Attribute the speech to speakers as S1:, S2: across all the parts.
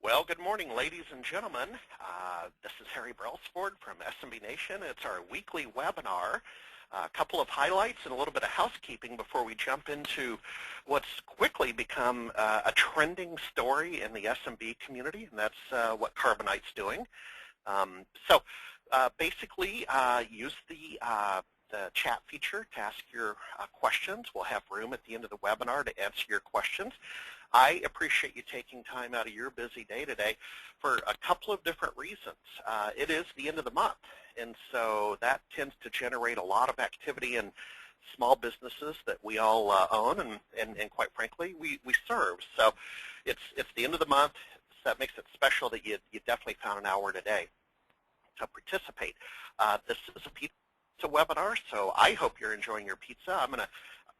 S1: Well, good morning, ladies and gentlemen. This is Harry Brelsford from SMB Nation. It's our weekly webinar. A couple of highlights and a little bit of housekeeping before we jump into what's quickly become a trending story in the SMB community, and that's what Carbonite's doing. Basically, use the chat feature to ask your questions. We'll have room at the end of the webinar to answer your questions. I appreciate you taking time out of your busy day today for a couple of different reasons. It is the end of the month, and so that tends to generate a lot of activity in small businesses that we all own and quite frankly, we serve. So it's the end of the month, so that makes it special that you definitely found an hour today to participate. This is a pizza webinar, so I hope you're enjoying your pizza.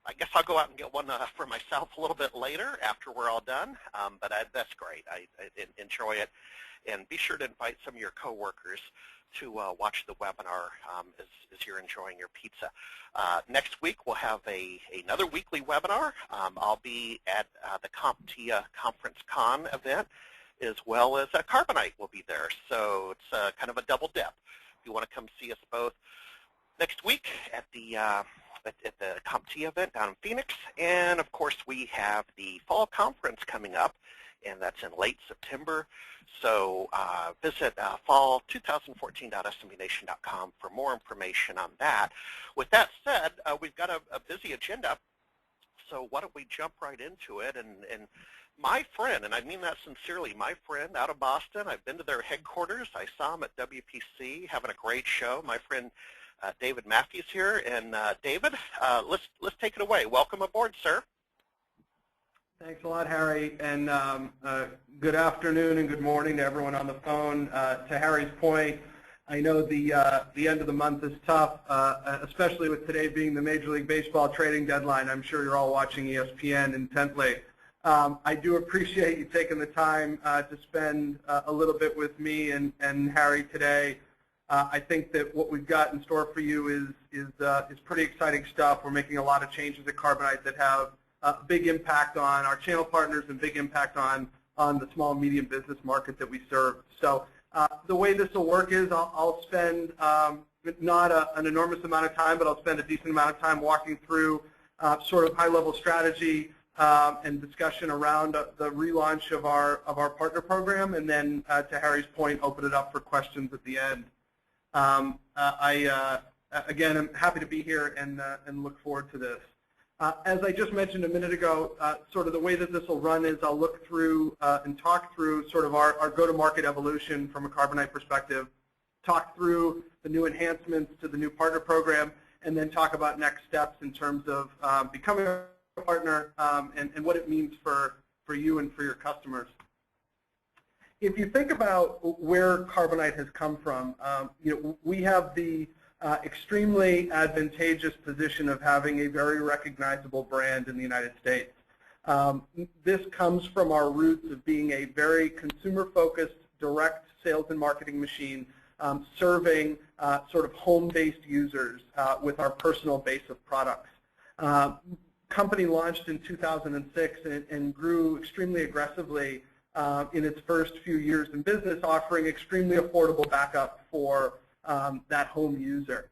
S1: I guess I'll go out and get one for myself a little bit later after we're all done, but that's great. I enjoy it, and be sure to invite some of your coworkers to watch the webinar as you're enjoying your pizza. Next week we'll have another weekly webinar. I'll be at the CompTIA Conference Con event, as well as Carbonite will be there, so it's kind of a double dip. If you want to come see us both next week at the CompTIA event down in Phoenix, and of course we have the fall conference coming up, and that's in late September. So visit fall2014.smbnation.com for more information on that. With that said, we've got a busy agenda, so why don't we jump right into it? And my friend, and I mean that sincerely, my friend out of Boston, I've been to their headquarters. I saw him at WPC having a great show. My friend David Maffei is here, and David, let's take it away. Welcome aboard, sir.
S2: Thanks a lot, Harry, and good afternoon and good morning to everyone on the phone. To Harry's point, I know the end of the month is tough, especially with today being the Major League Baseball trading deadline. I'm sure you're all watching ESPN intently. I do appreciate you taking the time to spend a little bit with me and Harry today. I think that what we've got in store for you is pretty exciting stuff. We're making a lot of changes at Carbonite that have a big impact on our channel partners and big impact on the small and medium business market that we serve. So the way this will work is I'll spend not an enormous amount of time, but I'll spend a decent amount of time walking through sort of high-level strategy and discussion around the relaunch of our partner program, and then to Harry's point, open it up for questions at the end. Again, I'm happy to be here and look forward to this. As I just mentioned a minute ago, sort of the way that this will run is I'll look through and talk through sort of our go-to-market evolution from a Carbonite perspective, talk through the new enhancements to the new partner program, and then talk about next steps in terms of becoming a partner and what it means for you and for your customers. If you think about where Carbonite has come from, we have the extremely advantageous position of having a very recognizable brand in the United States. This comes from our roots of being a very consumer-focused direct sales and marketing machine, serving sort of home-based users with our personal base of products. Company launched in 2006 and grew extremely aggressively in its first few years in business, offering extremely affordable backup for that home user.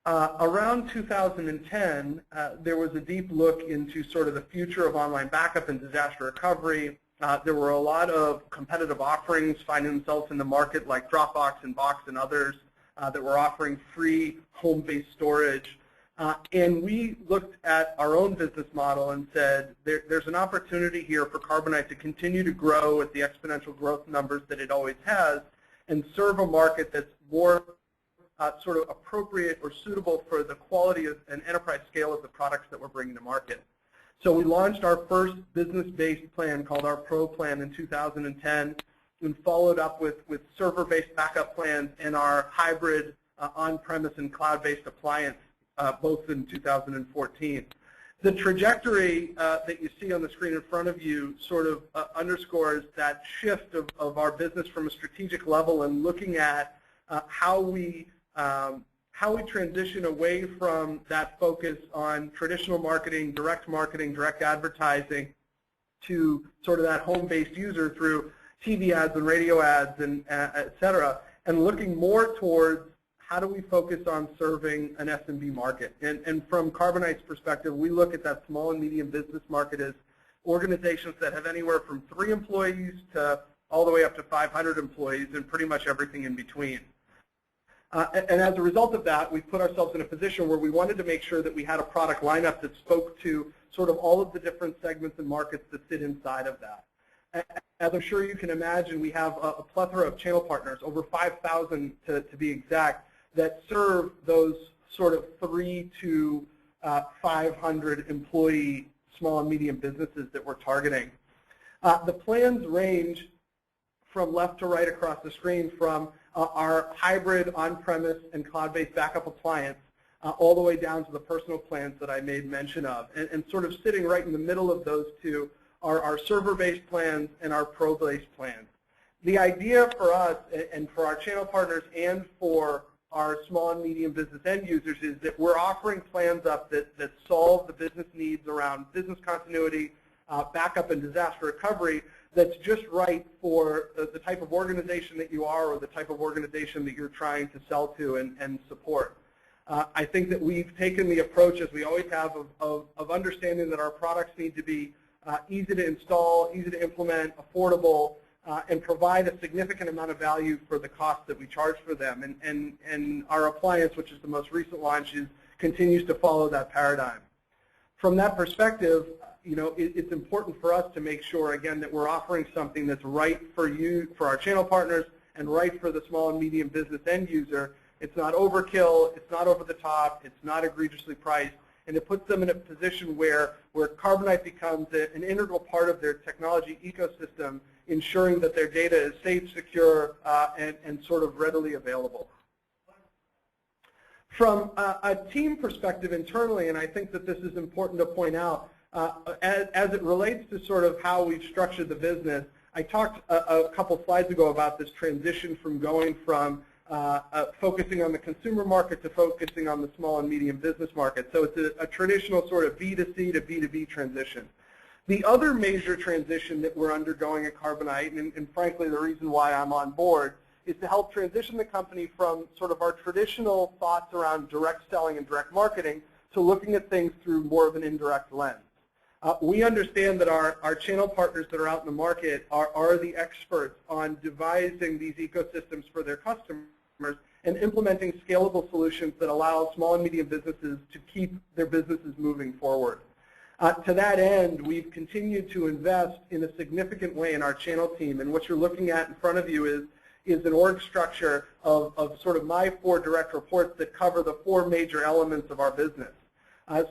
S2: Around 2010, there was a deep look into sort of the future of online backup and disaster recovery. There were a lot of competitive offerings finding themselves in the market, like Dropbox and Box and others, that were offering free home-based storage. And we looked at our own business model and said, there's an opportunity here for Carbonite to continue to grow at the exponential growth numbers that it always has and serve a market that's more sort of appropriate or suitable for the quality of and enterprise scale of the products that we're bringing to market. So we launched our first business-based plan called our Pro Plan in 2010 and followed up with server-based backup plans and our hybrid on-premise and cloud-based appliance both in 2014. The trajectory that you see on the screen in front of you sort of underscores that shift of our business from a strategic level and looking at how we transition away from that focus on traditional marketing, direct advertising, to sort of that home-based user through TV ads and radio ads and et cetera, and looking more towards how do we focus on serving an SMB market. And from Carbonite's perspective, we look at that small and medium business market as organizations that have anywhere from 3 employees to all the way up to 500 employees and pretty much everything in between. And as a result of that, we put ourselves in a position where we wanted to make sure that we had a product lineup that spoke to sort of all of the different segments and markets that sit inside of that. As I'm sure you can imagine, we have a plethora of channel partners, over 5,000 to be exact, that serve those sort of 3 to 500 employee small and medium businesses that we're targeting. The plans range from left to right across the screen, from our hybrid on-premise and cloud-based backup appliance all the way down to the personal plans that I made mention of. And sort of sitting right in the middle of those two are our server-based plans and our pro-based plans. The idea for us and for our channel partners and for our small and medium business end users is that we're offering plans up that solve the business needs around business continuity, backup and disaster recovery that's just right for the type of organization that you are or the type of organization that you're trying to sell to and support. I think that we've taken the approach, as we always have, of understanding that our products need to be easy to install, easy to implement, affordable, and provide a significant amount of value for the cost that we charge for them. And our appliance, which is the most recent launch, continues to follow that paradigm. From that perspective, you know, it's important for us to make sure, again, that we're offering something that's right for you, for our channel partners, and right for the small and medium business end user. It's not overkill, it's not over the top, it's not egregiously priced, and it puts them in a position where Carbonite becomes an integral part of their technology ecosystem, ensuring that their data is safe, secure, and sort of readily available. From a team perspective internally, and I think that this is important to point out, as it relates to sort of how we've structured the business, I talked a couple slides ago about this transition from going from focusing on the consumer market to focusing on the small and medium business market. So it's a traditional sort of B2C to B2B transition. The other major transition that we're undergoing at Carbonite, and frankly the reason why I'm on board, is to help transition the company from sort of our traditional thoughts around direct selling and direct marketing to looking at things through more of an indirect lens. We understand that our channel partners that are out in the market are the experts on devising these ecosystems for their customers and implementing scalable solutions that allow small and medium businesses to keep their businesses moving forward. To that end, we've continued to invest in a significant way in our channel team, and what you're looking at in front of you is an org structure of sort of my 4 direct reports that cover the 4 major elements of our business.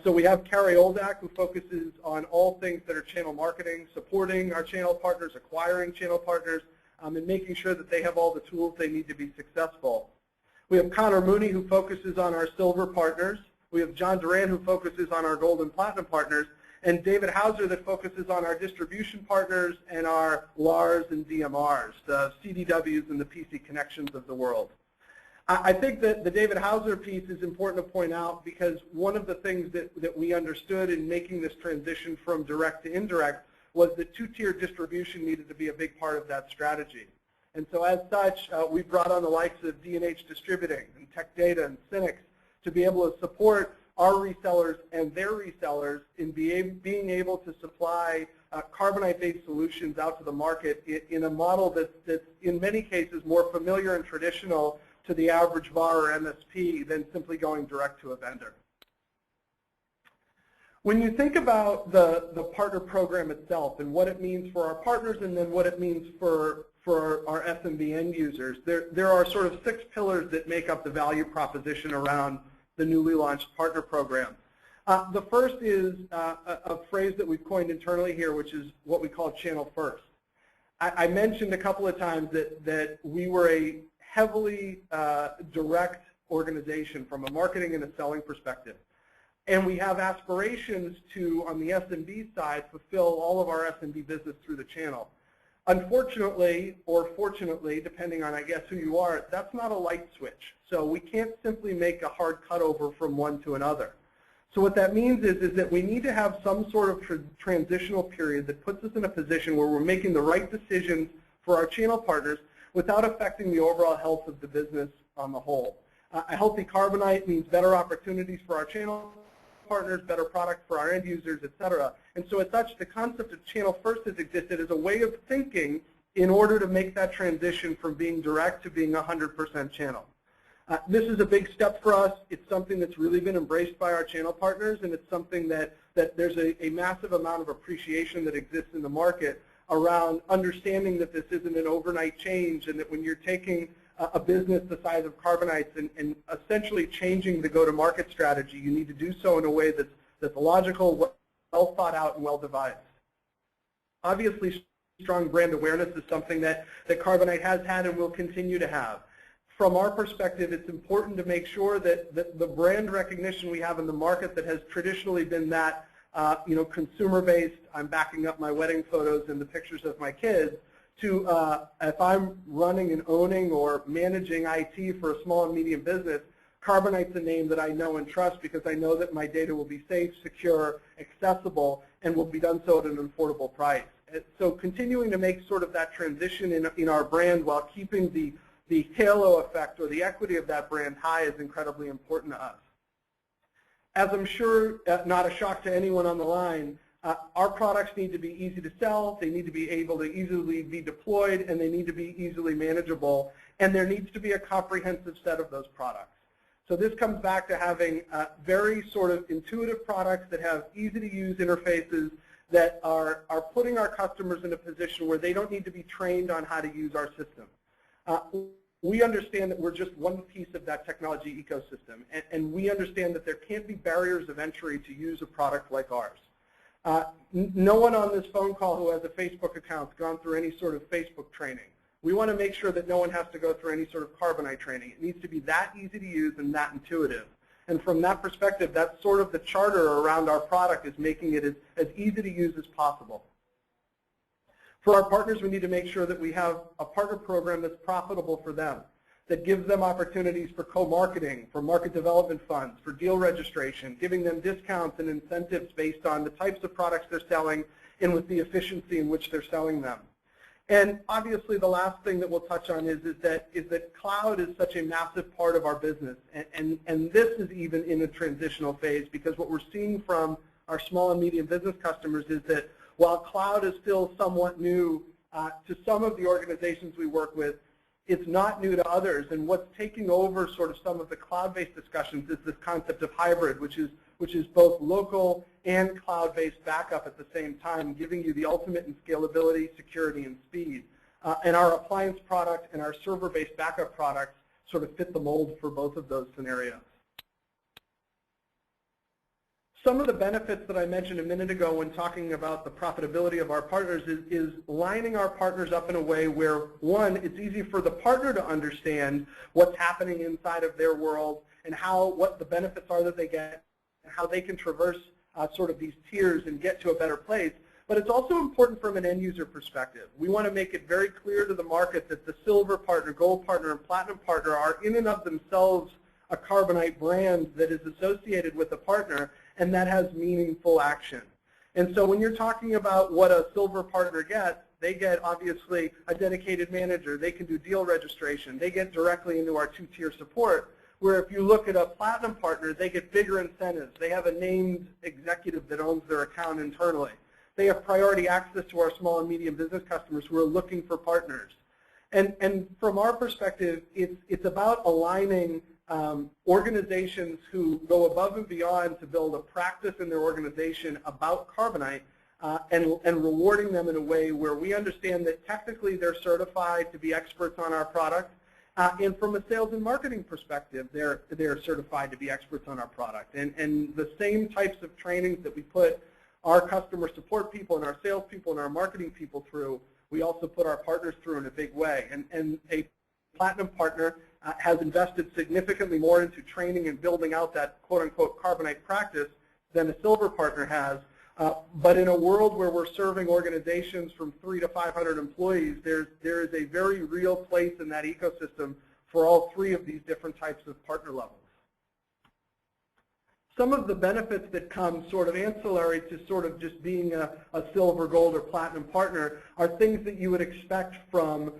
S2: So we have Carrie Oldak, who focuses on all things that are channel marketing, supporting our channel partners, acquiring channel partners, and making sure that they have all the tools they need to be successful. We have Connor Mooney, who focuses on our silver partners. We have John Duran, who focuses on our gold and platinum partners, and David Hauser, that focuses on our distribution partners and our LARs and DMRs, the CDWs and the PC connections of the world. I think that the David Hauser piece is important to point out because one of the things that we understood in making this transition from direct to indirect was that 2-tier distribution needed to be a big part of that strategy. And so as such, we brought on the likes of D&H Distributing and Tech Data and Cynics to be able to support our resellers and their resellers in being able to supply Carbonite-based solutions out to the market in a model that's in many cases more familiar and traditional to the average VAR or MSP than simply going direct to a vendor. When you think about the partner program itself and what it means for our partners and then what it means for our SMB end users, there are sort of 6 pillars that make up the value proposition around the newly launched partner program. The first is a phrase that we've coined internally here, which is what we call channel first. I mentioned a couple of times that we were a heavily direct organization from a marketing and a selling perspective. And we have aspirations to, on the SMB side, fulfill all of our SMB business through the channel. Unfortunately, or fortunately, depending on, I guess, who you are, that's not a light switch. So we can't simply make a hard cutover from one to another. So what that means is that we need to have some sort of transitional period that puts us in a position where we're making the right decisions for our channel partners without affecting the overall health of the business on the whole. A healthy Carbonite means better opportunities for our channel partners, better product for our end users, et cetera. And so as such, the concept of channel first has existed as a way of thinking in order to make that transition from being direct to being 100% channel. This is a big step for us. It's something that's really been embraced by our channel partners, and it's something that there's a massive amount of appreciation that exists in the market around understanding that this isn't an overnight change, and that when you're taking a business the size of Carbonite's and essentially changing the go-to-market strategy, you need to do so in a way that's logical, well thought out, and well devised. Obviously, strong brand awareness is something that Carbonite has had and will continue to have. From our perspective, it's important to make sure that the brand recognition we have in the market that has traditionally been that consumer-based, I'm backing up my wedding photos and the pictures of my kids, to if I'm running and owning or managing IT for a small and medium business, Carbonite's a name that I know and trust because I know that my data will be safe, secure, accessible, and will be done so at an affordable price. So continuing to make sort of that transition in our brand while keeping the halo effect or the equity of that brand high is incredibly important to us. As I'm sure not a shock to anyone on the line, our products need to be easy to sell, they need to be able to easily be deployed, and they need to be easily manageable, and there needs to be a comprehensive set of those products. So this comes back to having very sort of intuitive products that have easy to use interfaces that are putting our customers in a position where they don't need to be trained on how to use our system. We understand that we're just one piece of that technology ecosystem, and we understand that there can't be barriers of entry to use a product like ours. No one on this phone call who has a Facebook account has gone through any sort of Facebook training. We want to make sure that no one has to go through any sort of Carbonite training. It needs to be that easy to use and that intuitive. And from that perspective, that's sort of the charter around our product, is making it as easy to use as possible. For our partners, we need to make sure that we have a partner program that's profitable for them, that gives them opportunities for co-marketing, for market development funds, for deal registration, giving them discounts and incentives based on the types of products they're selling and with the efficiency in which they're selling them. And obviously, the last thing that we'll touch on is that cloud is such a massive part of our business, and this is even in a transitional phase, because what we're seeing from our small and medium business customers is that while cloud is still somewhat new to some of the organizations we work with, it's not new to others. And what's taking over sort of some of the cloud-based discussions is this concept of hybrid, which is both local and cloud-based backup at the same time, giving you the ultimate in scalability, security, and speed. And our appliance product and our server-based backup products sort of fit the mold for both of those scenarios. Some of the benefits that I mentioned a minute ago when talking about the profitability of our partners is lining our partners up in a way where, one, it's easy for the partner to understand what's happening inside of their world and what the benefits are that they get and how they can traverse sort of these tiers and get to a better place. But it's also important from an end user perspective. We want to make it very clear to the market that the silver partner, gold partner, and platinum partner are in and of themselves a Carbonite brand that is associated with the partner and that has meaningful action. And so when you're talking about what a silver partner gets, they get obviously a dedicated manager. They can do deal registration. They get directly into our two-tier support, where if you look at a platinum partner, they get bigger incentives. They have a named executive that owns their account internally. They have priority access to our small and medium business customers who are looking for partners. And from our perspective, it's about aligning organizations who go above and beyond to build a practice in their organization about Carbonite and rewarding them in a way where we understand that technically they're certified to be experts on our product, and from a sales and marketing perspective, they're certified to be experts on our product. And the same types of trainings that we put our customer support people and our sales people and our marketing people through, we also put our partners through in a big way. And a platinum partner has invested significantly more into training and building out that quote-unquote Carbonite practice than a silver partner has. But in a world where we're serving organizations from 300 to 500 employees, there is a very real place in that ecosystem for all three of these different types of partner levels. some of the benefits that come sort of ancillary to sort of just being a silver, gold, or platinum partner are things that you would expect from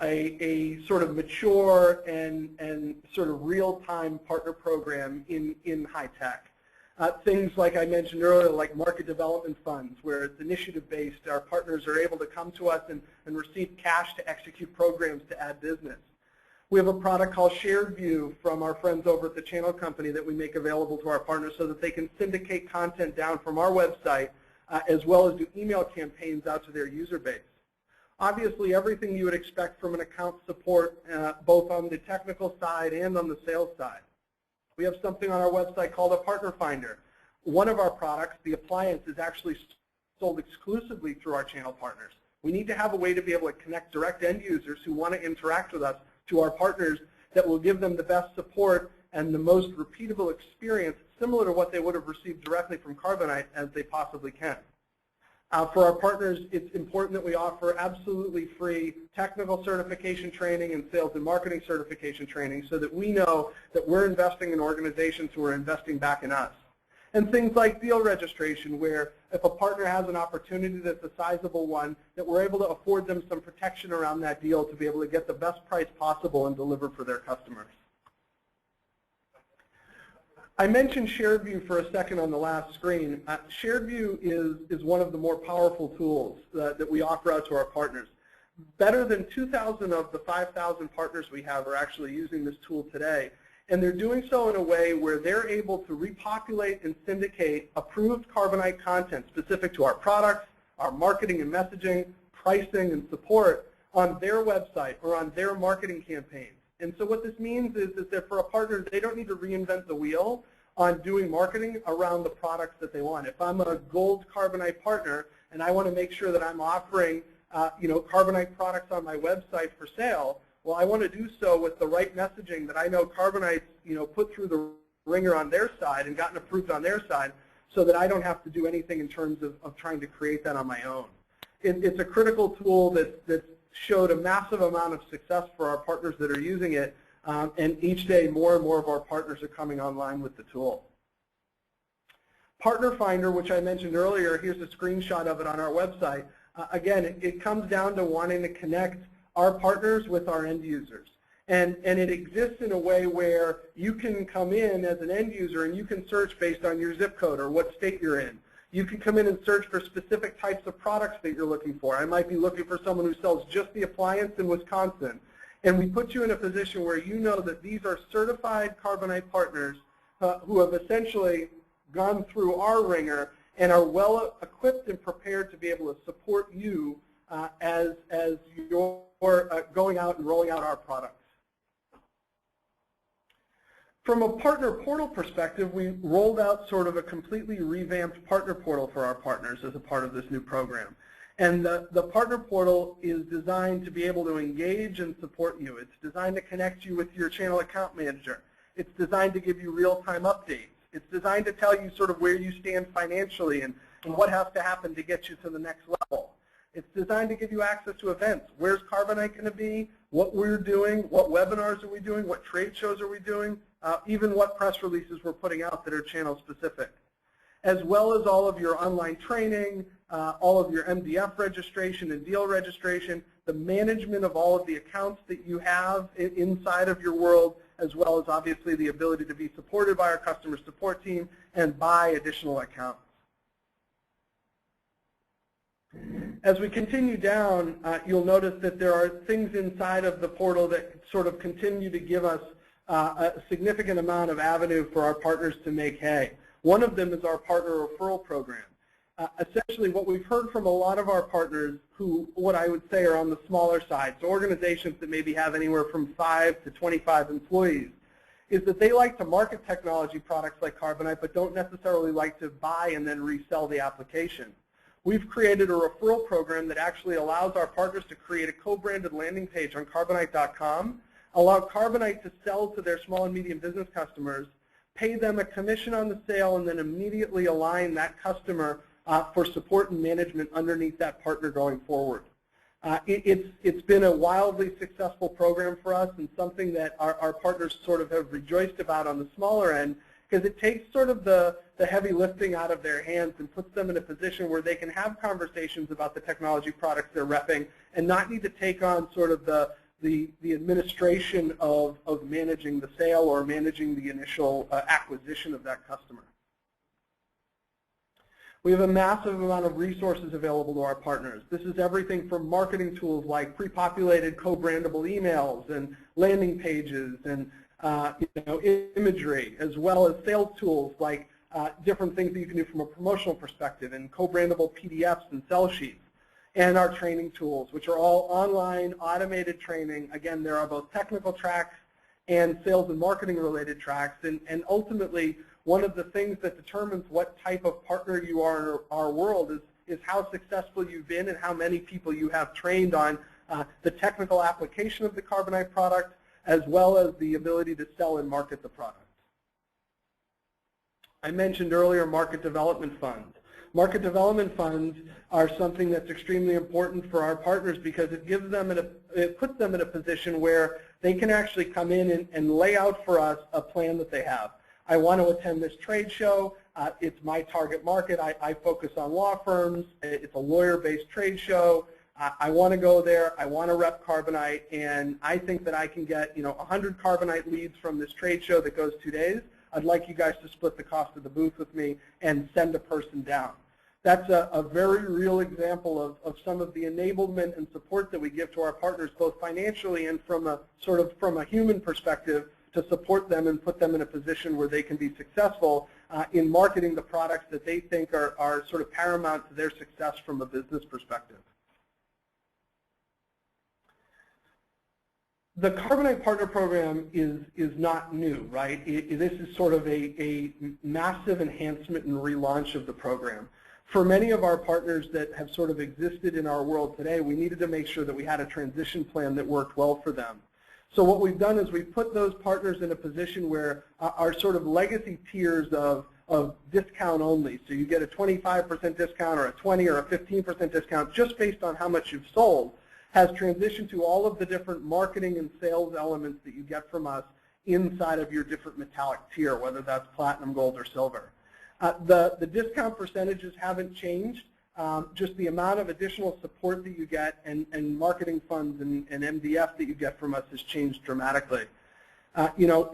S2: a sort of mature and sort of real-time partner program in high tech. Things like I mentioned earlier, like market development funds, where it's initiative-based. Our partners are able to come to us and receive cash to execute programs to add business. We have a product called Shared View from our friends over at the Channel Company that we make available to our partners so that they can syndicate content down from our website as well as do email campaigns out to their user base. Obviously, everything you would expect from an account support, both on the technical side and on the sales side. We have something on our website called a Partner Finder. One of our products, the appliance, is actually sold exclusively through our channel partners. We need to have a way to be able to connect direct end users who want to interact with us to our partners that will give them the best support and the most repeatable experience similar to what they would have received directly from Carbonite as they possibly can. For our partners, it's important that we offer absolutely free technical certification training and sales and marketing certification training so that we know that we're investing in organizations who are investing back in us. And things like deal registration, where if a partner has an opportunity that's a sizable one, that we're able to afford them some protection around that deal to be able to get the best price possible and deliver for their customers. I mentioned Shared View for a second on the last screen. Shared View is one of the more powerful tools that we offer out to our partners. Better than 2,000 of the 5,000 partners we have are actually using this tool today. And they're doing so in a way where they're able to repopulate and syndicate approved Carbonite content specific to our products, our marketing and messaging, pricing and support on their website or on their marketing campaigns. And so what this means is that for a partner, they don't need to reinvent the wheel on doing marketing around the products that they want. If I'm a gold Carbonite partner and I want to make sure that I'm offering Carbonite products on my website for sale, well, I want to do so with the right messaging that I know Carbonite's put through the ringer on their side and gotten approved on their side so that I don't have to do anything in terms of trying to create that on my own. It's a critical tool that showed a massive amount of success for our partners that are using it, and each day more and more of our partners are coming online with the tool. Partner Finder, which I mentioned earlier, here's a screenshot of it on our website. Again, it comes down to wanting to connect our partners with our end users. And it exists in a way where you can come in as an end user and you can search based on your zip code or what state you're in. You can come in and search for specific types of products that you're looking for. I might be looking for someone who sells just the appliance in Wisconsin. And we put you in a position where you know that these are certified Carbonite partners who have essentially gone through our ringer and are well equipped and prepared to be able to support you as you're going out and rolling out our products. From a partner portal perspective, we rolled out sort of a completely revamped partner portal for our partners as a part of this new program. And the partner portal is designed to be able to engage and support you. It's designed to connect you with your channel account manager. It's designed to give you real-time updates. It's designed to tell you sort of where you stand financially and what has to happen to get you to the next level. It's designed to give you access to events. Where's Carbonite going to be? What we're doing? What webinars are we doing? What trade shows are we doing? Even what press releases we're putting out that are channel specific. As well as all of your online training, all of your MDF registration and deal registration, the management of all of the accounts that you have inside of your world, as well as obviously the ability to be supported by our customer support team and buy additional accounts. As we continue down, you'll notice that there are things inside of the portal that sort of continue to give us a significant amount of avenue for our partners to make hay. One of them is our partner referral program. Essentially, what we've heard from a lot of our partners who, what I would say, are on the smaller side, so organizations that maybe have anywhere from 5 to 25 employees, is that they like to market technology products like Carbonite, but don't necessarily like to buy and then resell the application. We've created a referral program that actually allows our partners to create a co-branded landing page on Carbonite.com, allow Carbonite to sell to their small and medium business customers, pay them a commission on the sale, and then immediately align that customer for support and management underneath that partner going forward. It's been a wildly successful program for us and something that our partners sort of have rejoiced about on the smaller end, because it takes sort of the heavy lifting out of their hands and puts them in a position where they can have conversations about the technology products they're repping and not need to take on sort of the administration of managing the sale or managing the initial acquisition of that customer. We have a massive amount of resources available to our partners. This is everything from marketing tools like pre-populated co-brandable emails and landing pages and imagery, as well as sales tools like different things that you can do from a promotional perspective and co-brandable PDFs and sell sheets, and our training tools, which are all online, automated training. Again, there are both technical tracks and sales and marketing related tracks, and ultimately, one of the things that determines what type of partner you are in our world is how successful you've been and how many people you have trained on the technical application of the Carbonite product, as well as the ability to sell and market the product. I mentioned earlier market development funds. Market development funds are something that's extremely important for our partners because it gives them it puts them in a position where they can actually come in and lay out for us a plan that they have. I want to attend this trade show. It's my target market. I focus on law firms. It's a lawyer-based trade show. I want to go there. I want to rep Carbonite, and I think that I can get 100 Carbonite leads from this trade show that goes 2 days. I'd like you guys to split the cost of the booth with me and send a person down. That's a very real example of some of the enablement and support that we give to our partners, both financially and from a human perspective, to support them and put them in a position where they can be successful in marketing the products that they think are sort of paramount to their success from a business perspective. The Carbonite Partner Program is not new, right? This is sort of a massive enhancement and relaunch of the program. For many of our partners that have sort of existed in our world today, we needed to make sure that we had a transition plan that worked well for them. So what we've done is we've put those partners in a position where our sort of legacy tiers of discount only, so you get a 25% discount or a 20 or a 15% discount just based on how much you've sold, has transitioned to all of the different marketing and sales elements that you get from us inside of your different metallic tier, whether that's platinum, gold, or silver. The discount percentages haven't changed. Just the amount of additional support that you get and marketing funds and MDF that you get from us has changed dramatically.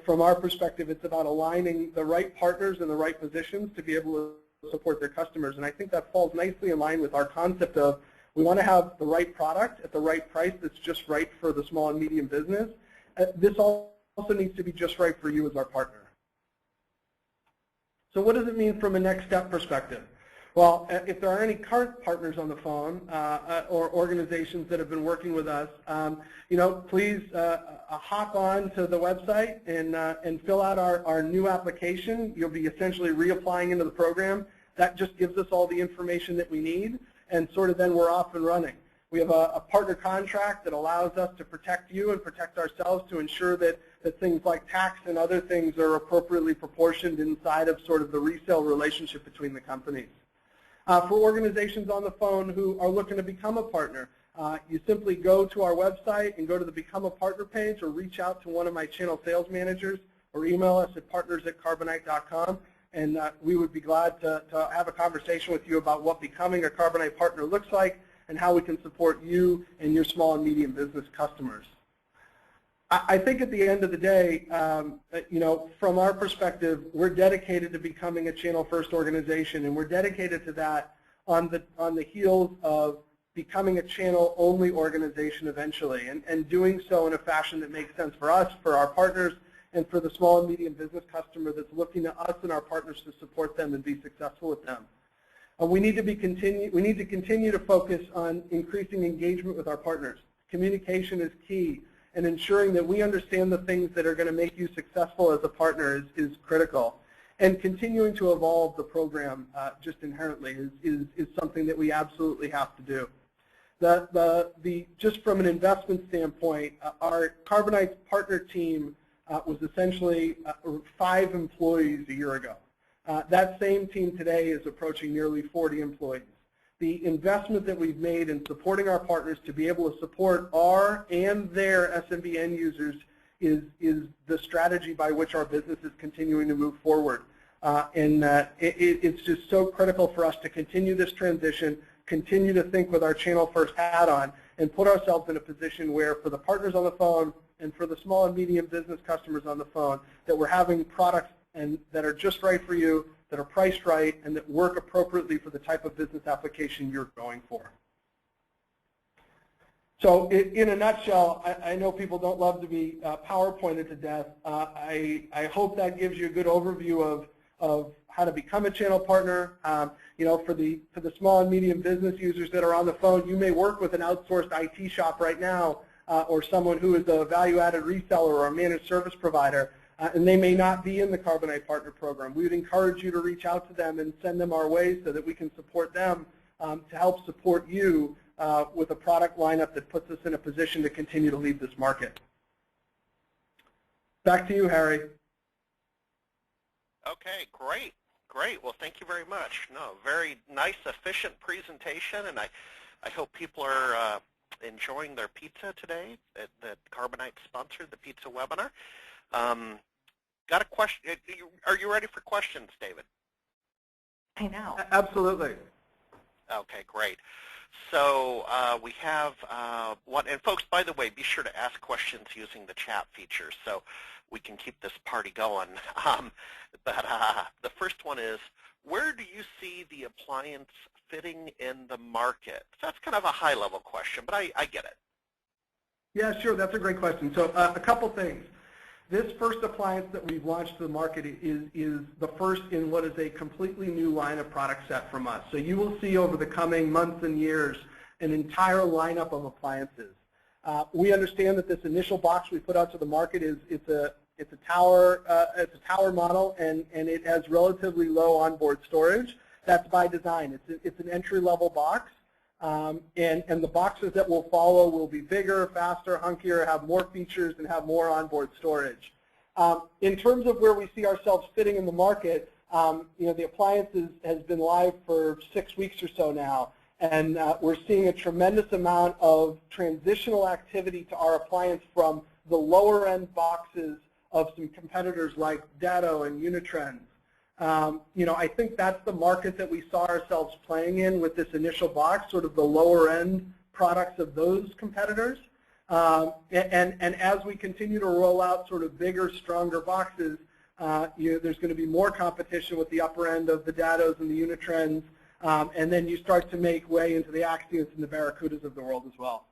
S2: From our perspective, it's about aligning the right partners in the right positions to be able to support their customers. And I think that falls nicely in line with our concept of we want to have the right product at the right price that's just right for the small and medium business. This also needs to be just right for you as our partner. So what does it mean from a next step perspective? Well, if there are any current partners on the phone or organizations that have been working with us, please hop on to the website and fill out our new application. You'll be essentially reapplying into the program. That just gives us all the information that we need, and sort of then we're off and running. We have a partner contract that allows us to protect you and protect ourselves to ensure that things like tax and other things are appropriately proportioned inside of sort of the resale relationship between the companies. For organizations on the phone who are looking to become a partner, you simply go to our website and go to the Become a Partner page or reach out to one of my channel sales managers or email us at partners@carbonite.com, and we would be glad to have a conversation with you about what becoming a Carbonite partner looks like and how we can support you and your small and medium business customers. I think at the end of the day, from our perspective, we're dedicated to becoming a channel-first organization, and we're dedicated to that on the heels of becoming a channel-only organization eventually, and doing so in a fashion that makes sense for us, for our partners, and for the small and medium business customer that's looking to us and our partners to support them and be successful with them. We need to continue to focus on increasing engagement with our partners. Communication is key. And ensuring that we understand the things that are going to make you successful as a partner is critical. And continuing to evolve the program just inherently is something that we absolutely have to do. Just from an investment standpoint, our Carbonite partner team was essentially 5 employees a year ago. That same team today is approaching nearly 40 employees. The investment that we've made in supporting our partners to be able to support our and their SMB end users is the strategy by which our business is continuing to move forward. It's just so critical for us to continue this transition, continue to think with our channel first hat on, and put ourselves in a position where for the partners on the phone and for the small and medium business customers on the phone, that we're having products that are just right for you, that are priced right, and that work appropriately for the type of business application you're going for. So in a nutshell, I know people don't love to be PowerPointed to death. I hope that gives you a good overview of how to become a channel partner. You know, for the small and medium business users that are on the phone, you may work with an outsourced IT shop right now, or someone who is a value-added reseller or a managed service provider, and they may not be in the Carbonite Partner Program. We would encourage you to reach out to them and send them our way so that we can support them to help support you with a product lineup that puts us in a position to continue to lead this market. Back to you, Harry.
S1: Okay, great. Great. Well, thank you very much. No, very nice, efficient presentation, and I hope people are enjoying their pizza today. That Carbonite sponsored the pizza webinar. Got a question? Are you ready for questions, David?
S3: I know.
S2: Absolutely.
S1: Okay, great. So we have one, and folks, by the way, be sure to ask questions using the chat feature so we can keep this party going. But the first one is, where do you see the appliance fitting in the market? So that's kind of a high-level question, but I get it.
S2: Yeah, sure. That's a great question. So a couple things. This first appliance that we've launched to the market is the first in what is a completely new line of product set from us. So you will see over the coming months and years an entire lineup of appliances. We understand that this initial box we put out to the market it's a tower model, and it has relatively low onboard storage. That's by design. It's an entry-level box, and the boxes that will follow will be bigger, faster, hunkier, have more features, and have more onboard storage. In terms of where we see ourselves fitting in the market, you know, the appliance has been live for 6 weeks or so now, and we're seeing a tremendous amount of transitional activity to our appliance from the lower-end boxes of some competitors like Datto and Unitrends. You know, I think that's the market that we saw ourselves playing in with this initial box, sort of the lower-end products of those competitors. And as we continue to roll out sort of bigger, stronger boxes, you know, there's going to be more competition with the upper end of the Dattos and the Unitrends, and then you start to make way into the Axions and the Barracudas of the world as well.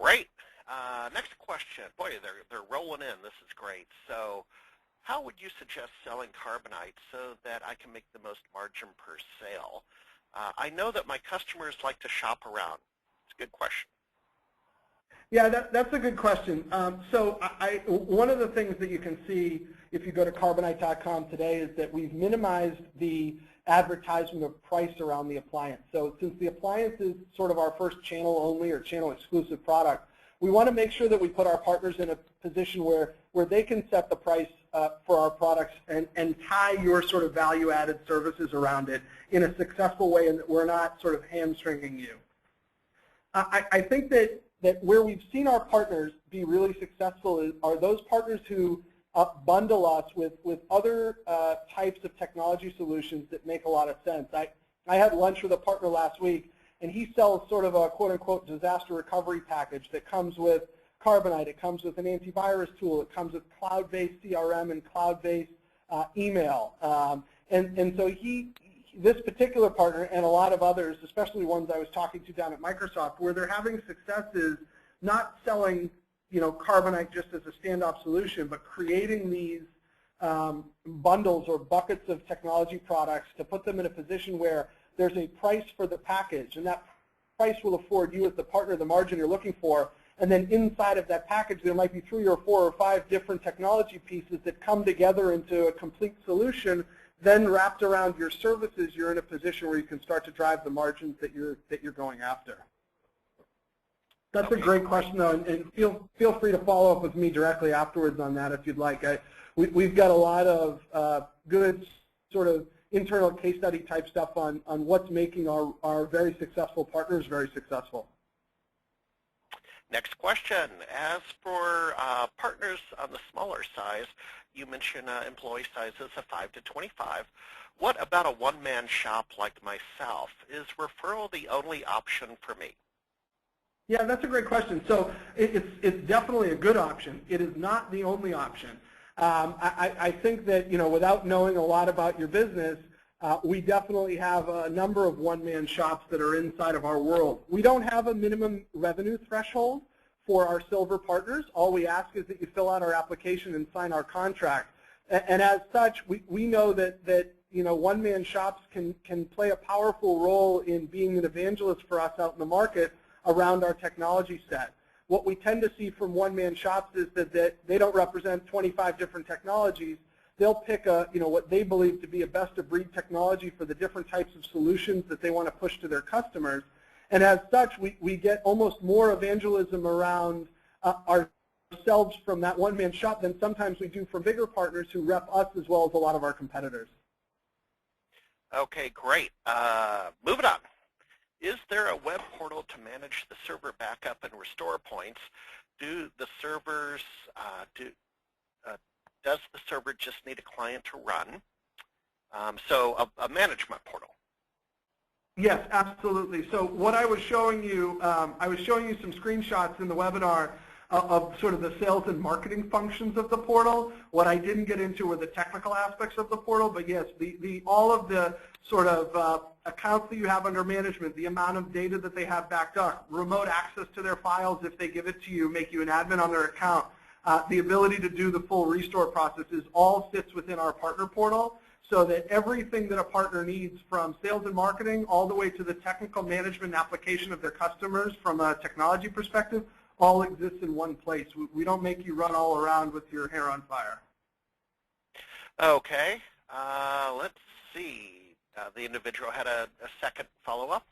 S1: Great. Next question. Boy, they're rolling in. This is great. So how would you suggest selling Carbonite so that I can make the most margin per sale? I know that my customers like to shop around. It's a good question.
S2: Yeah, that's a good question. So one of the things that you can see if you go to Carbonite.com today is that we've minimized the advertisement of price around the appliance. So since the appliance is sort of our first channel only or channel exclusive product, we want to make sure that we put our partners in a position where they can set the price for our products and tie your sort of value-added services around it in a successful way, and that we're not sort of hamstringing you. I think that where we've seen our partners be really successful are those partners who bundle us with other types of technology solutions that make a lot of sense. I had lunch with a partner last week, and he sells sort of a quote-unquote disaster recovery package that comes with Carbonite. It comes with an antivirus tool. It comes with cloud-based CRM and cloud-based email. And so this particular partner and a lot of others, especially ones I was talking to down at Microsoft, where they're having success is not selling, you know, Carbonite just as a standoff solution, but creating these bundles or buckets of technology products to put them in a position where there's a price for the package, and that price will afford you as the partner the margin you're looking for. And then inside of that package, there might be 3 or 4 or 5 different technology pieces that come together into a complete solution. Then wrapped around your services, you're in a position where you can start to drive the margins that you're going after. That's a great question, though, and feel free to follow up with me directly afterwards on that if you'd like. We've got a lot of good sort of internal case study type stuff on what's making our very successful partners very successful.
S1: Next question. As for partners on the smaller size, you mentioned employee sizes of 5 to 25. What about a one-man shop like myself? Is referral the only option for me?
S2: Yeah, that's a great question. So it's definitely a good option. It is not the only option. I think that, without knowing a lot about your business, we definitely have a number of one-man shops that are inside of our world. We don't have a minimum revenue threshold for our silver partners. All we ask is that you fill out our application and sign our contract. And as such, we know that one-man shops can play a powerful role in being an evangelist for us out in the market around our technology set. What we tend to see from one-man shops is that they don't represent 25 different technologies. They'll pick what they believe to be a best-of-breed technology for the different types of solutions that they want to push to their customers. And as such, we get almost more evangelism around ourselves from that one-man shop than sometimes we do from bigger partners who rep us as well as a lot of our competitors.
S1: Okay, great. Moving on. Is there a web portal to manage the server backup and restore points? Do the servers, does the server just need a client to run? So a management portal.
S2: Yes, absolutely. So what I was showing you, some screenshots in the webinar of sort of the sales and marketing functions of the portal. What I didn't get into were the technical aspects of the portal, but yes, all of the sort of accounts that you have under management, the amount of data that they have backed up, remote access to their files if they give it to you, make you an admin on their account, the ability to do the full restore processes all sits within our partner portal, so that everything that a partner needs from sales and marketing all the way to the technical management and application of their customers from a technology perspective all exists in one place. We don't make you run all around with your hair on fire.
S1: Okay. Let's see. The individual had a second follow-up.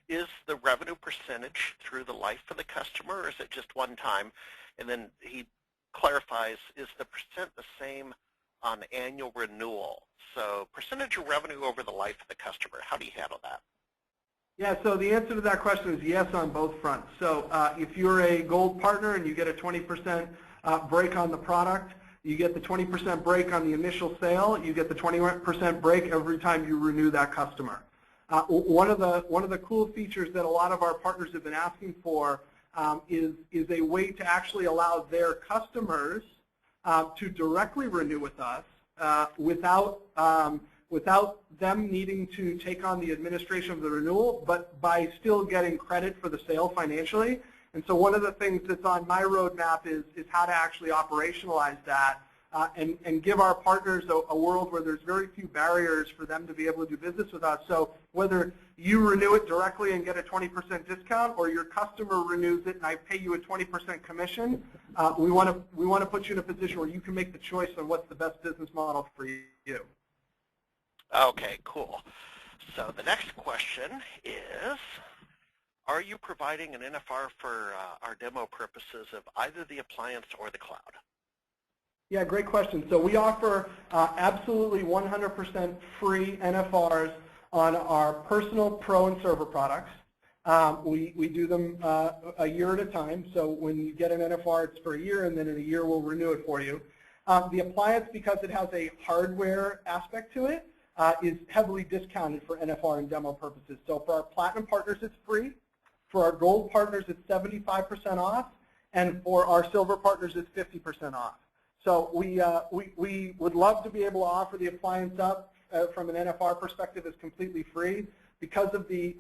S1: Is the revenue percentage through the life of the customer, or is it just one time? And then he clarifies, is the percent the same on annual renewal? So percentage of revenue over the life of the customer. How do you handle that?
S2: Yeah, so the answer to that question is yes on both fronts. So if you're a gold partner and you get a 20% break on the product, you get the 20% break on the initial sale, you get the 20% break every time you renew that customer. One of the cool features that a lot of our partners have been asking for is a way to actually allow their customers to directly renew with us without them needing to take on the administration of the renewal, but by still getting credit for the sale financially. And so one of the things that's on my roadmap is how to actually operationalize that and give our partners a world where there's very few barriers for them to be able to do business with us. So whether you renew it directly and get a 20% discount, or your customer renews it and I pay you a 20% commission, we want to put you in a position where you can make the choice on what's the best business model for you.
S1: Okay, cool. So the next question is, are you providing an NFR for our demo purposes of either the appliance or the cloud?
S2: Yeah, great question. So we offer absolutely 100% free NFRs on our personal, pro, and server products. We do them a year at a time. So when you get an NFR, it's for a year, and then in a year we'll renew it for you. The appliance, because it has a hardware aspect to it, is heavily discounted for NFR and demo purposes. So for our platinum partners, it's free. For our gold partners, it's 75% off. And for our silver partners, it's 50% off. So we would love to be able to offer the appliance up from an NFR perspective as completely free. Because of the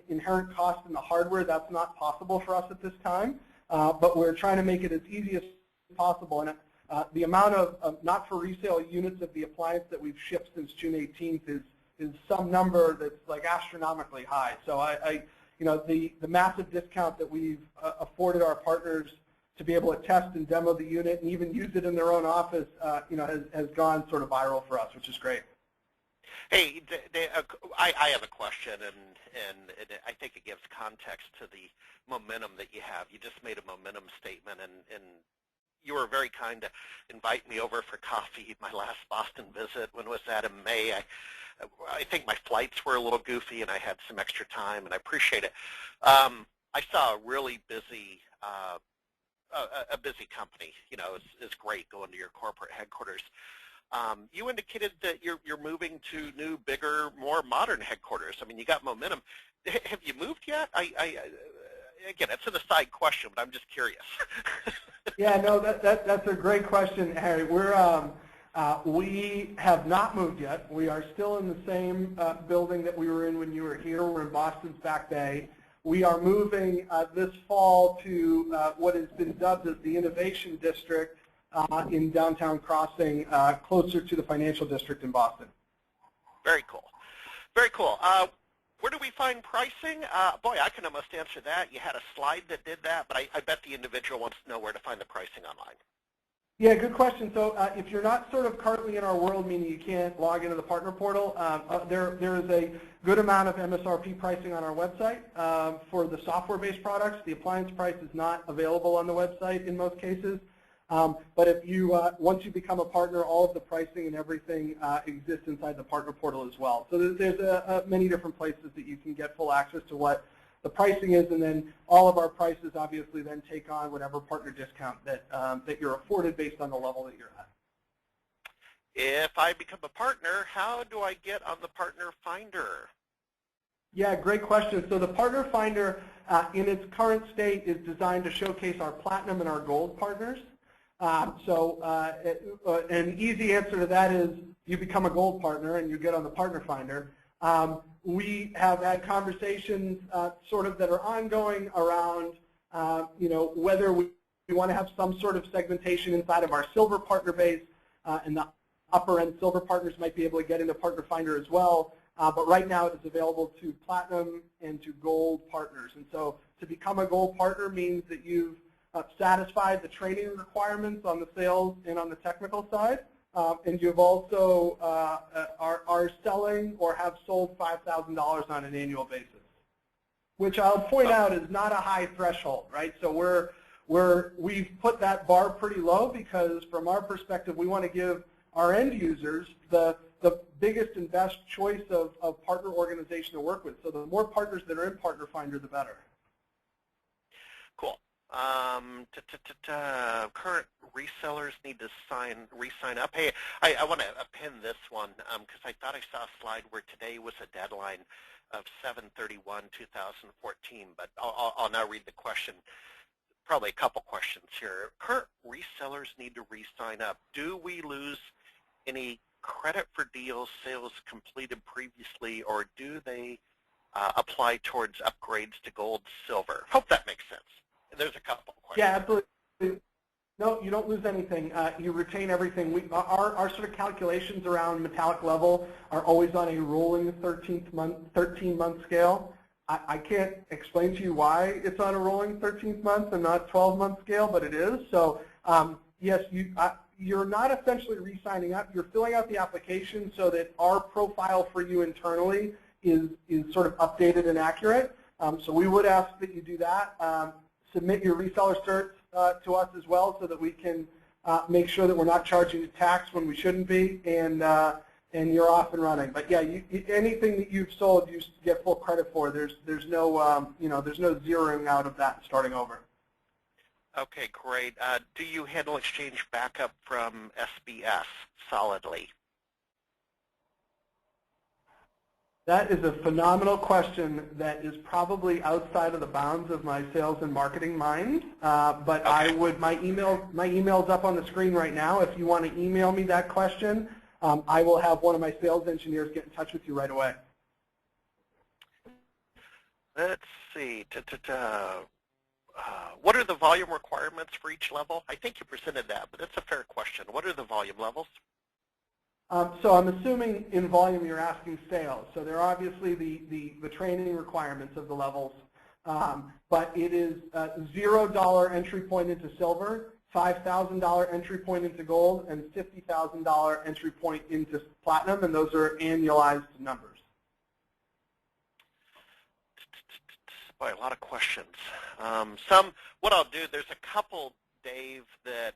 S2: inherent cost in the hardware, that's not possible for us at this time. But we're trying to make it as easy as possible. And the amount of not-for-resale units of the appliance that we've shipped since June 18th is some number that's like astronomically high. So the massive discount that we've afforded our partners to be able to test and demo the unit and even use it in their own office, has gone sort of viral for us, which is great.
S1: Hey, I have a question, and I think it gives context to the momentum that you have. You just made a momentum statement, and you were very kind to invite me over for coffee. My last Boston visit, when was that, in May? I think my flights were a little goofy, and I had some extra time, and I appreciate it. I saw a really busy a busy company. You know, is great going to your corporate headquarters. You indicated that you're moving to new, bigger, more modern headquarters. I mean, you got momentum. Have you moved yet? Again, it's an aside question, but I'm just curious.
S2: Yeah, no, that's a great question, Harry. We have not moved yet. We are still in the same building that we were in when you were here. We're in Boston's Back Bay. We are moving this fall to what has been dubbed as the Innovation District in downtown Crossing, closer to the financial district in Boston.
S1: Very cool. Very cool. Where do we find pricing? Boy, I can almost answer that. You had a slide that did that, but I bet the individual wants to know where to find the pricing online.
S2: Yeah, good question. So if you're not sort of currently in our world, meaning you can't log into the partner portal, there is a good amount of MSRP pricing on our website for the software-based products. The appliance price is not available on the website in most cases. But if you once you become a partner, all of the pricing and everything exists inside the partner portal as well. So there's many different places that you can get full access to what the pricing is, and then all of our prices obviously then take on whatever partner discount that that you're afforded based on the level that you're at.
S1: If I become a partner, how do I get on the Partner Finder?
S2: Yeah, great question. So the Partner Finder in its current state is designed to showcase our Platinum and our Gold partners. An easy answer to that is you become a Gold partner and you get on the Partner Finder. We have had conversations sort of that are ongoing around whether we want to have some sort of segmentation inside of our Silver partner base, and the upper end Silver partners might be able to get into Partner Finder as well. But right now it is available to Platinum and to Gold partners. And so to become a Gold partner means that you've satisfied the training requirements on the sales and on the technical side. And you've also are selling or have sold $5,000 on an annual basis, which I'll point out is not a high threshold, right? So we've put that bar pretty low because from our perspective, we want to give our end users the biggest and best choice of partner organization to work with. So the more partners that are in Partner Finder, the better.
S1: Cool. Current resellers need to re-sign up. Hey, I want to pin this one because I thought I saw a slide where today was a deadline of 7/31/2014, but I'll now read the question. Probably a couple questions here. Current resellers need to re-sign up. Do we lose any credit for deals sales completed previously, or do they apply towards upgrades to Gold, Silver? Hope that makes sense. There's a couple questions.
S2: Yeah, absolutely. No, you don't lose anything. You retain everything. Our sort of calculations around metallic level are always on a rolling 13-month scale. I can't explain to you why it's on a rolling 13th month and not 12-month scale, but it is. So yes, you're not essentially re-signing up. You're filling out the application so that our profile for you internally is sort of updated and accurate. So we would ask that you do that. Submit your reseller certs to us as well so that we can make sure that we're not charging you tax when we shouldn't be, and you're off and running. But yeah, anything that you've sold, you get full credit for. There's no there's no zeroing out of that and starting over.
S1: Okay, great. Do you handle exchange backup from SBS solidly?
S2: That is a phenomenal question that is probably outside of the bounds of my sales and marketing mind. But okay. My email's up on the screen right now. If you want to email me that question, I will have one of my sales engineers get in touch with you right away.
S1: Let's see. What are the volume requirements for each level? I think you presented that, but that's a fair question. What are the volume levels?
S2: So I'm assuming in volume you're asking sales. So there are obviously the training requirements of the levels, but it is $0 entry point into Silver, $5,000 entry point into Gold, and $50,000 entry point into Platinum, and those are annualized numbers.
S1: Boy, a lot of questions. What I'll do, there's a couple, Dave, that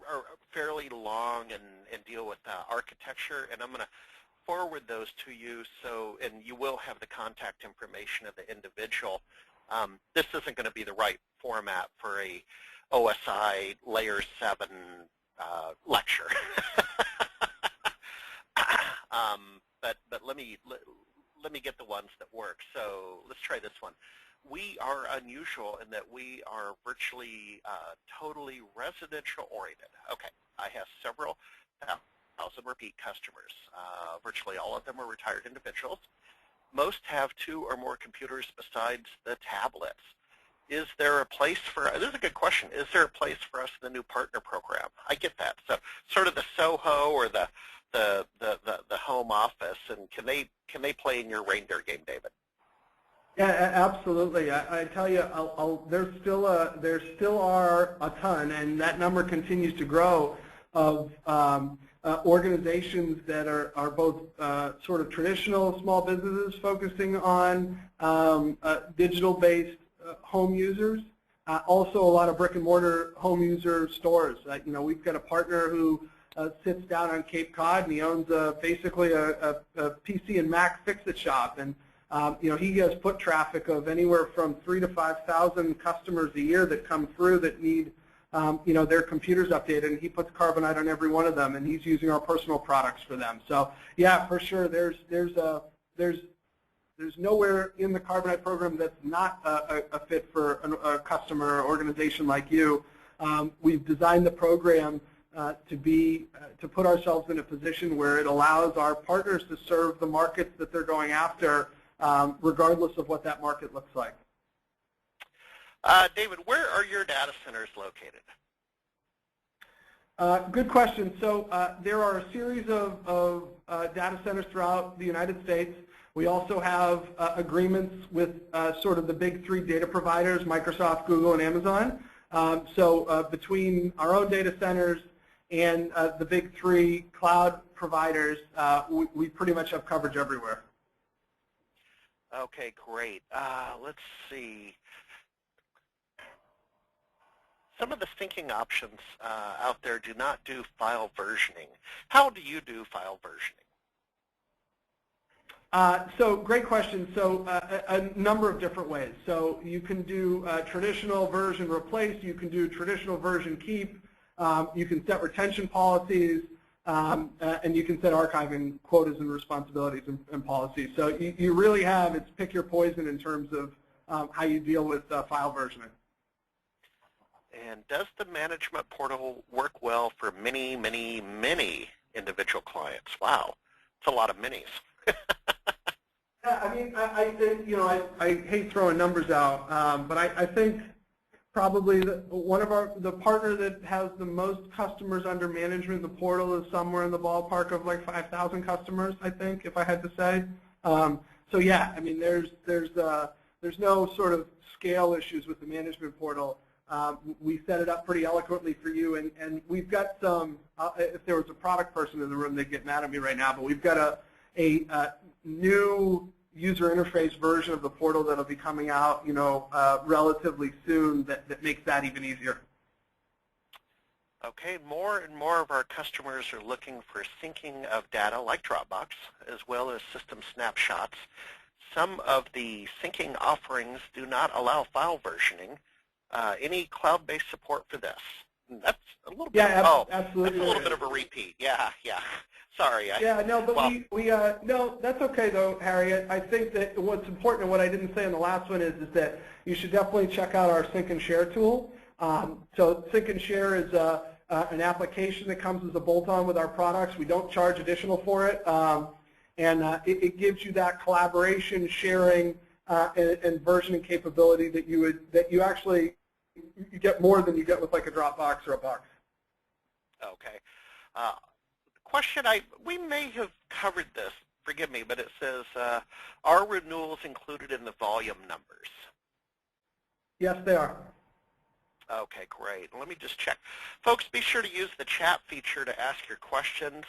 S1: are fairly long and deal with architecture, and I'm going to forward those to you, and you will have the contact information of the individual. This isn't going to be the right format for a OSI Layer 7 lecture. But let me get the ones that work. So let's try this one. We are unusual in that we are virtually totally residential oriented. Okay, I have several thousand repeat customers. Virtually all of them are retired individuals. Most have 2 or more computers besides the tablets. Is there a place for, this is a good question, is there a place for us in the new partner program? I get that. So sort of the Soho or the home office, and can they play in your reindeer game, David?
S2: Yeah, absolutely. I tell you, there still are a ton, and that number continues to grow, of organizations that are both sort of traditional small businesses focusing on digital-based home users, also a lot of brick-and-mortar home user stores. We've got a partner who sits down on Cape Cod, and he owns basically a PC and Mac fix-it shop, and he has foot traffic of anywhere from 3,000 to 5,000 customers a year that come through that need their computers updated, and he puts Carbonite on every one of them, and he's using our personal products for them. So yeah, for sure, there's nowhere in the Carbonite program that's not a fit for a customer or organization like you. We've designed the program to put ourselves in a position where it allows our partners to serve the markets that they're going after, regardless of what that market looks like.
S1: David, where are your data centers located?
S2: Good question. So there are a series of data centers throughout the United States. We also have agreements with sort of the big 3 data providers, Microsoft, Google, and Amazon. So between our own data centers and the big 3 cloud providers, we pretty much have coverage everywhere.
S1: Okay, great. Let's see. Some of the syncing options out there do not do file versioning. How do you do file versioning?
S2: So great question. So a number of different ways. So you can do traditional version replace. You can do traditional version keep. You can set retention policies. And you can set archiving quotas and responsibilities and policies. So you really have, it's pick your poison in terms of how you deal with file versioning.
S1: And does the management portal work well for many, many, many individual clients? Wow, it's a lot of minis.
S2: Yeah, I mean, I hate throwing numbers out, but I think probably the partner that has the most customers under management, the portal, is somewhere in the ballpark of like 5,000 customers, I think, if I had to say. So yeah, I mean, there's no sort of scale issues with the management portal. We set it up pretty eloquently for you, and we've got some, if there was a product person in the room, they'd get mad at me right now, but we've got a new user interface version of the portal that'll be coming out, relatively soon that makes that even easier.
S1: Okay, more and more of our customers are looking for syncing of data like Dropbox, as well as system snapshots. Some of the syncing offerings do not allow file versioning. Any cloud-based support for this? That's a little bit.
S2: Yeah, absolutely.
S1: That's a little bit of a repeat. Yeah. Sorry.
S2: Yeah, no, but no, that's okay though, Harry. I think that what's important, and what I didn't say in the last one, is that you should definitely check out our Sync and Share tool. So Sync and Share is an application that comes as a bolt-on with our products. We don't charge additional for it, and it gives you that collaboration, sharing, and versioning capability that you actually get more than you get with like a Dropbox or a Box.
S1: Okay. Question, we may have covered this, forgive me, but it says, are renewals included in the volume numbers?
S2: Yes, they are.
S1: Okay, great. Let me just check. Folks, be sure to use the chat feature to ask your questions.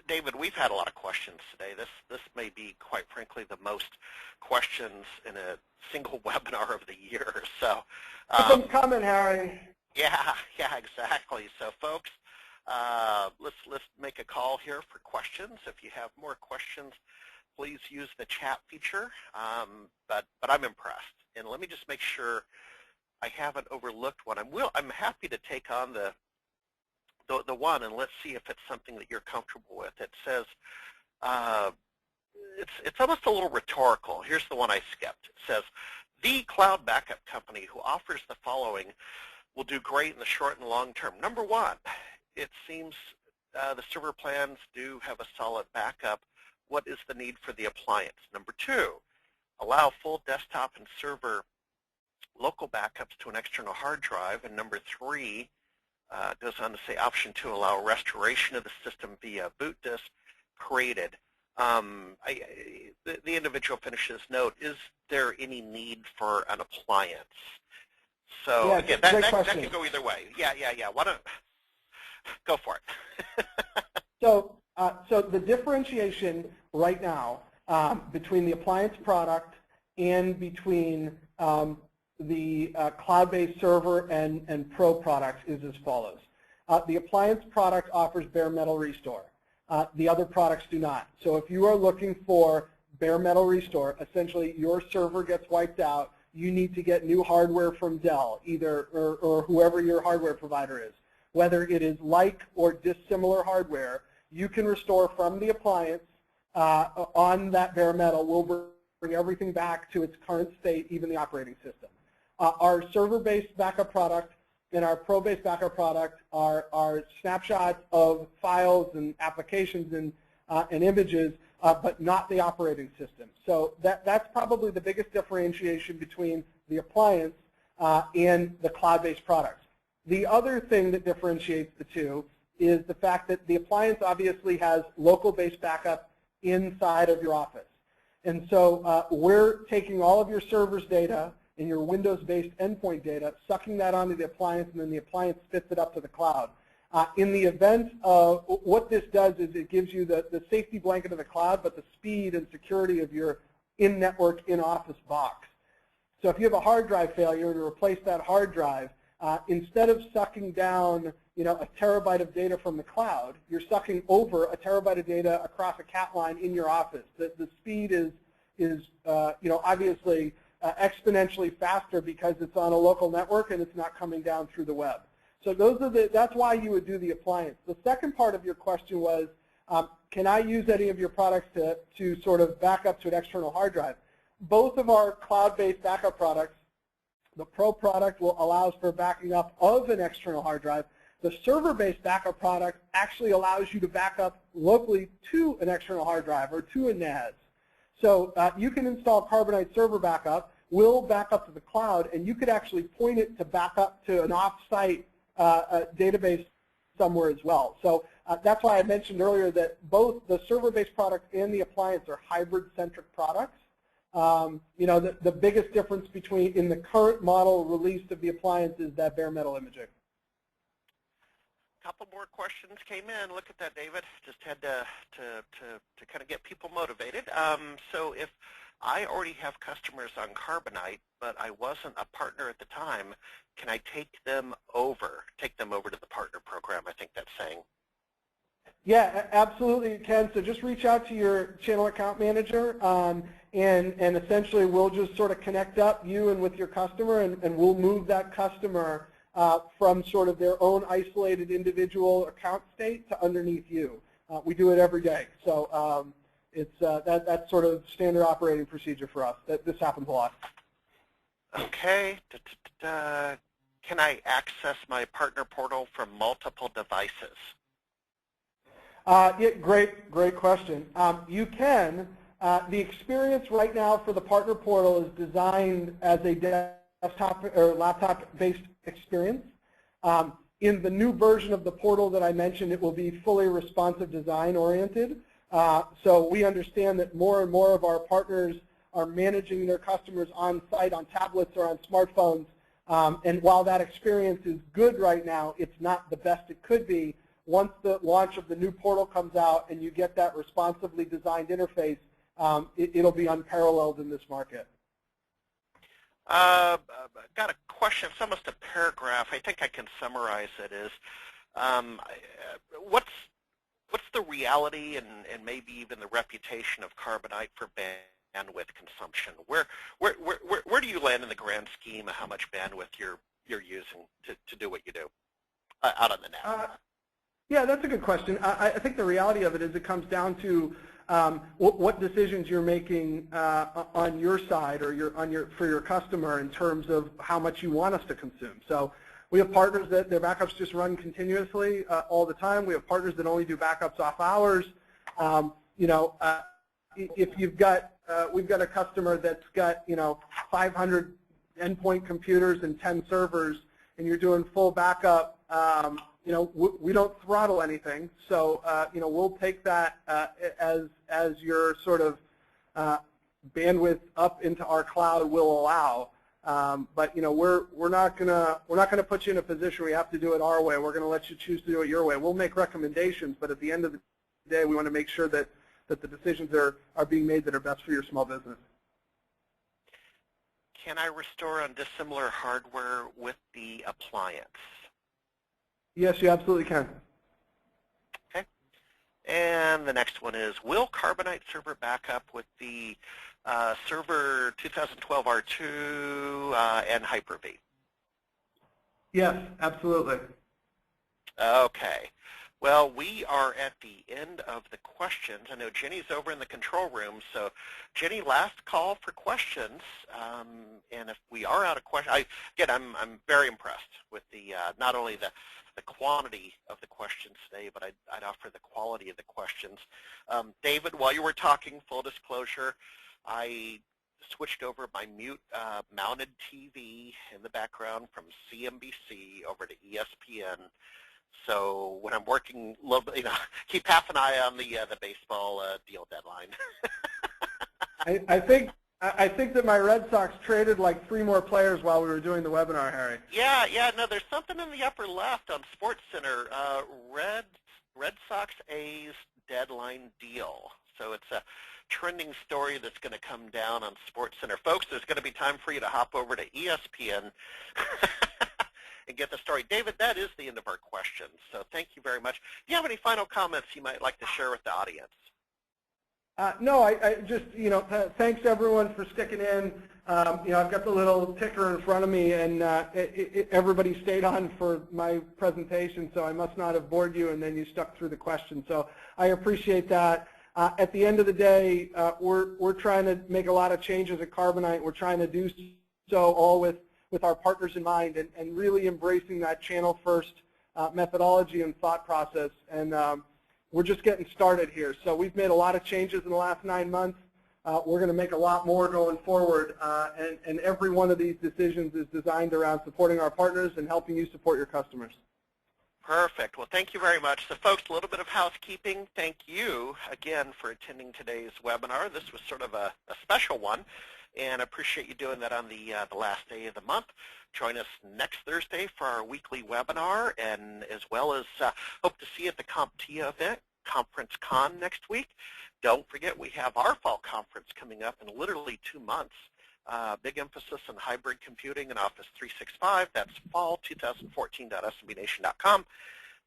S1: David, we've had a lot of questions today. This may be, quite frankly, the most questions in a single webinar of the year. So,
S2: keep them coming, Harry.
S1: Yeah, exactly. So, folks, let's make a call here for questions. If you have more questions please use the chat feature, but I'm impressed. And let me just make sure I haven't overlooked one. I'm happy to take on the one, and let's see if it's something that you're comfortable with. It says, it's almost a little rhetorical. Here's the one I skipped. It says, the cloud backup company who offers the following will do great in the short and long term. Number one, it seems the server plans do have a solid backup. What is the need for the appliance? Number two, allow full desktop and server local backups to an external hard drive. And number three, goes on to say option two, allow restoration of the system via boot disk created. The individual finishes note, is there any need for an appliance? So
S4: yeah,
S1: again, that can go either way. Yeah. Why don't go for it?
S4: So the differentiation right now between the appliance product and between the cloud-based server and pro products is as follows. The appliance product offers bare metal restore. The other products do not. So if you are looking for bare metal restore, essentially your server gets wiped out, you need to get new hardware from Dell, either or whoever your hardware provider is. Whether it is like or dissimilar hardware, you can restore from the appliance on that bare metal. We'll bring everything back to its current state, even the operating system. Our server-based backup product and our pro-based backup product are snapshots of files and applications and images, but not the operating system. So that's probably the biggest differentiation between the appliance and the cloud-based products. The other thing that differentiates the two is the fact that the appliance obviously has local-based backup inside of your office. And so we're taking all of your server's data and your Windows-based endpoint data, sucking that onto the appliance, and then the appliance spits it up to the cloud. In the event of what this does is it gives you the safety blanket of the cloud, but the speed and security of your in-network, in-office box. So if you have a hard drive failure, to replace that hard drive, instead of sucking down a terabyte of data from the cloud, you're sucking over a terabyte of data across a cat line in your office. The speed is obviously exponentially faster because it's on a local network and it's not coming down through the web. So that's why you would do the appliance. The second part of your question was, can I use any of your products to sort of back up to an external hard drive? Both of our cloud-based backup products, the Pro product will allow us for backing up of an external hard drive. The server-based backup product actually allows you to back up locally to an external hard drive or to a NAS. So you can install Carbonite server backup, will back up to the cloud, and you could actually point it to back up to an off-site database somewhere as well. So that's why I mentioned earlier that both the server-based product and the appliance are hybrid-centric products. The biggest difference in the current model release of the appliance is that bare metal imaging.
S1: A couple more questions came in. Look at that, David. Just had to kind of get people motivated. So if I already have customers on Carbonite, but I wasn't a partner at the time, can I take them over to the partner program, I think that's saying?
S4: Yeah, absolutely you can. So just reach out to your channel account manager, and essentially we'll just sort of connect up you and with your customer, and we'll move that customer from sort of their own isolated individual account state to underneath you. We do it every day. So that's sort of standard operating procedure for us. This happens a lot.
S1: Okay. Can I access my partner portal from multiple devices?
S4: Yeah, great question. You can. The experience right now for the partner portal is designed as a desktop or laptop-based experience. In the new version of the portal that I mentioned, it will be fully responsive design-oriented. So we understand that more and more of our partners are managing their customers on site on tablets or on smartphones. And while that experience is good right now, it's not the best it could be. Once the launch of the new portal comes out and you get that responsively designed interface, it'll be unparalleled in this market.
S1: Got a question. It's almost a paragraph. I think I can summarize it. Is what's what's the reality and maybe even the reputation of Carbonite for bandwidth consumption? Where do you land in the grand scheme of how much bandwidth you're using to do what you do out on the net?
S4: Yeah, that's a good question. I think the reality of it is it comes down to what decisions you're making on your side or for your customer in terms of how much you want us to consume. So we have partners that their backups just run continuously all the time. We have partners that only do backups off hours. If we've got a customer that's got 500 endpoint computers and 10 servers, and you're doing full backup, we don't throttle anything. So we'll take that as your sort of bandwidth up into our cloud will allow. But we're not gonna put you in a position where you have to do it our way. We're gonna let you choose to do it your way. We'll make recommendations, but at the end of the day, we want to make sure that the decisions are being made that are best for your small business.
S1: Can I restore on dissimilar hardware with the appliance?
S4: Yes, you absolutely can.
S1: Okay. And the next one is, will Carbonite server backup with the server 2012 R2 and Hyper-V?
S4: Yes, absolutely.
S1: Okay. Well, we are at the end of the questions. I know Jenny's over in the control room, so Jenny, last call for questions. And if we are out of questions, I'm very impressed with the not only the quantity of the questions today, but I'd offer the quality of the questions. David, while you were talking, full disclosure, I switched over my mounted TV in the background from CNBC over to ESPN. So when I'm working a little bit, keep half an eye on the baseball deal deadline.
S4: I think that my Red Sox traded like 3 more players while we were doing the webinar, Harry.
S1: Yeah. No, there's something in the upper left on SportsCenter. Red Sox A's deadline deal. So it's a trending story that's going to come down on SportsCenter. Folks, there's going to be time for you to hop over to ESPN and get the story. David, that is the end of our questions. So thank you very much. Do you have any final comments you might like to share with the audience?
S4: No, I just, thanks everyone for sticking in. I've got the little ticker in front of me, and everybody stayed on for my presentation, so I must not have bored you, and then you stuck through the questions. So I appreciate that. At the end of the day, we're trying to make a lot of changes at Carbonite. We're trying to do so all with our partners in mind, and really embracing that channel-first methodology and thought process. And we're just getting started here. So we've made a lot of changes in the last 9 months. We're going to make a lot more going forward, and every one of these decisions is designed around supporting our partners and helping you support your customers.
S1: Perfect. Well, thank you very much. So, folks, a little bit of housekeeping. Thank you again for attending today's webinar. This was sort of a special one, and I appreciate you doing that on the last day of the month. Join us next Thursday for our weekly webinar, and as well as hope to see you at the CompTIA event, Conference Con, next week. Don't forget, we have our fall conference coming up in literally 2 months. Big emphasis on hybrid computing and Office 365. That's fall2014.smbnation.com.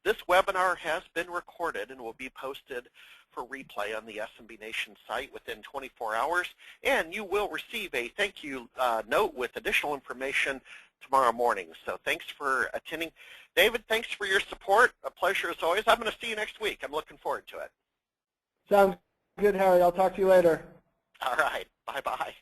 S1: This webinar has been recorded and will be posted for replay on the SMB Nation site within 24 hours. And you will receive a thank you note with additional information tomorrow morning. So thanks for attending. David, thanks for your support. A pleasure as always. I'm going to see you next week. I'm looking forward to it.
S4: Sounds good, Harry. I'll talk to you later.
S1: All right. Bye-bye.